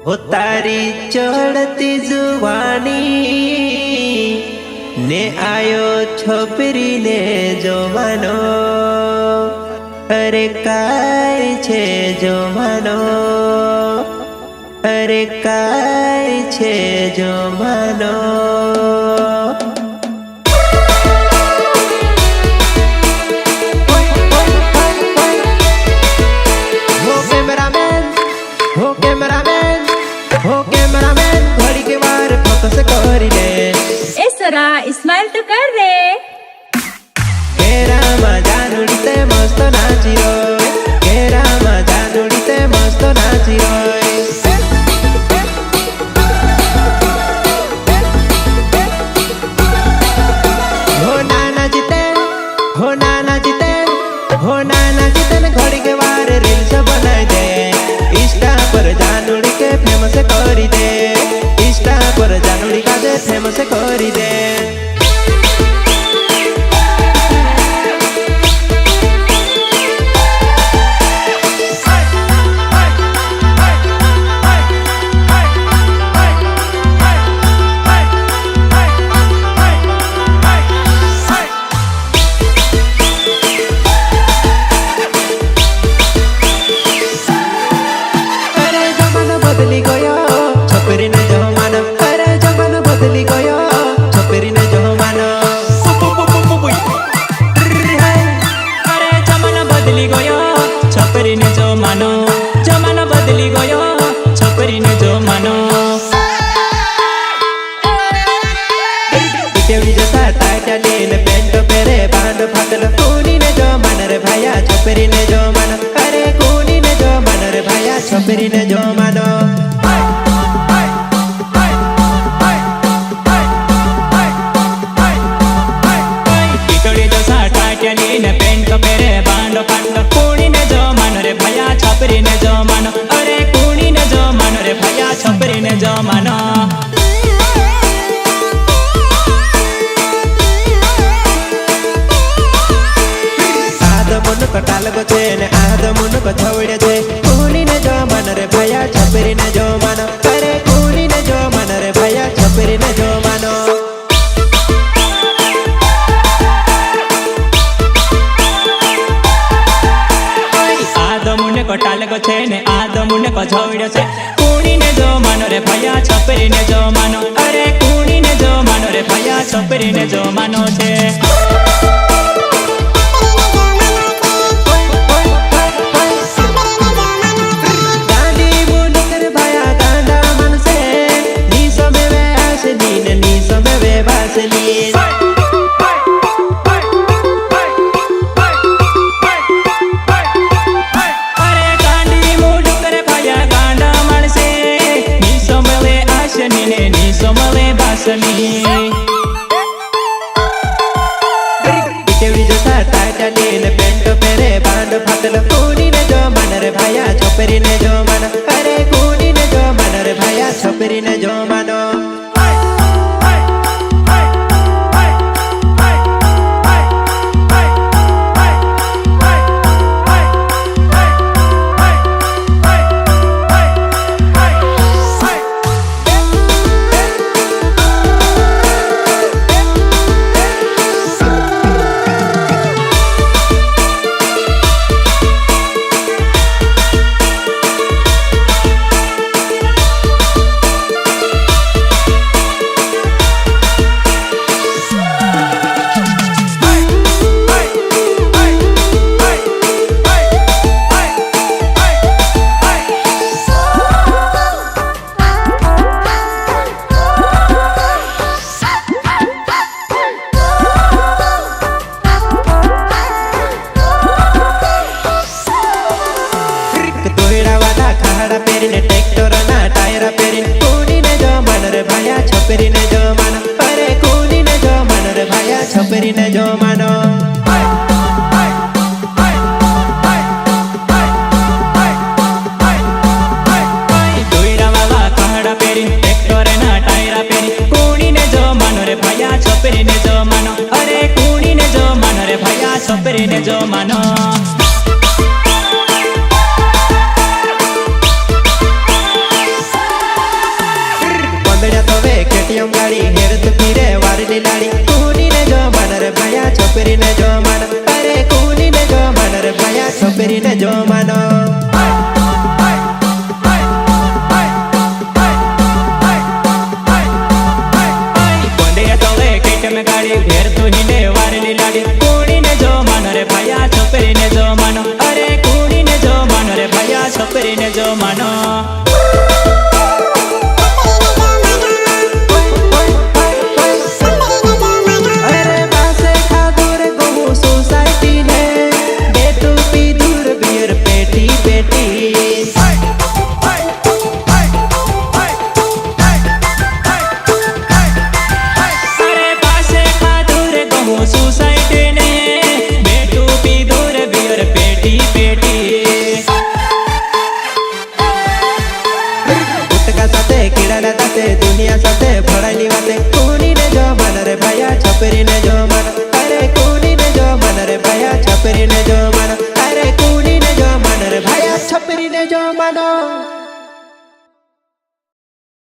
हो तारी चढ़ती जुवानी ने आयो छोपरी ने जमानो। अरे काय छे जमानो, अरे काय छे जमानो। हो कैमरामैन घड़ी के बार फोकस करी ले। ए सरा स्माइल तो कर रे। केरा मजा नुड़ीते मस्त नाची रो, केरा मजा नुड़ीते मस्त नाची रो। हो नाना जीते, हो नाना जीते, हो नाना जीते ने घड़ी के बार रील्स बनाई दे। इंस्टा पर जानुड़ी के फेमस करी दे, इंस्टा पर जानुड़ी का दे फेमस करी दे। बदली गयो छोकरी ने जो मानो, अरे जमाना बदली गयो छोकरी ने जो मानो। अरे जमाना बदली गयो छोकरी ने जो मानो, जमाना बदली गयो छोकरी ने जो मानो। देवी जैसा टाइटा नील पेंट पेरे बांध फाटल कूनी ने जो मान रे भाया छोकरी ने जो मानो। अरे कूनी ने जो मान रे भाया छोकरी ने जो मानो। पेंट पेरे बांड फाटल कूनी ने जो मान रे भाया छोकरी ने जो मानो। अरे कूनी ने जो मान रे भाया छोकरी ने जो मानो। कटाल को छे ने आदमुन को छवड़े छे। कूनी ने जो मन रे भाया छपरी ने जो मानो। अरे कूनी ने जो मन रे भाया छपरी ने जो मानो। आदमुन कटाल को छे ने आदमुन को छवड़े छे। कूनी ने जो मानो रे भाया छपरी ने जो मानो। अरे कूनी ने जो मानो रे भाया छपरी ने जो मानो छे। देवी जैसा टाइटा नील पेंट पेरे बांध फाटल कूनी ने जो मान रे भाया छोकरी ने जो मानो। अरे कूनी ने जो मान रे भाया छोकरी ने जो मानो। ट्रैक्टर ना टायर पेरिन कूनी ने जो मान रे भाया छोकरी ने जो मानो। अरे कूनी ने जो मान रे भाया छोकरी ने जो मानो। ट्रैक्टर ना टायर पेरिन कूनी ने जो मान रे भाया छोकरी ने जो मानो। अरे कूनी ने जो मान रे भाया छोकरी ने जो मानो। છપરીને જો માનો. કોંડિયા તોવે કેટમે ગાડી ઘેર તુહીને વારેલી લાડી કુણીને જો માનો રે ભયા છપરીને જો માનો અરે કુણીને જો માનો રે ભયા છપરીને જો માનો. અરે પાસે ખાધું રે ગોહું સોસાયટી ને બેઠું પીધું રે બિયર પેટી પેટી. અરે પાસે ખાધું રે કહું સોસાયટી ને બેઠું પીધું રે બિયર પેટી પેટી. ગુટકા સાથે કીડાના દાંતે દુનિયા સાથે ભળાઈની વાતે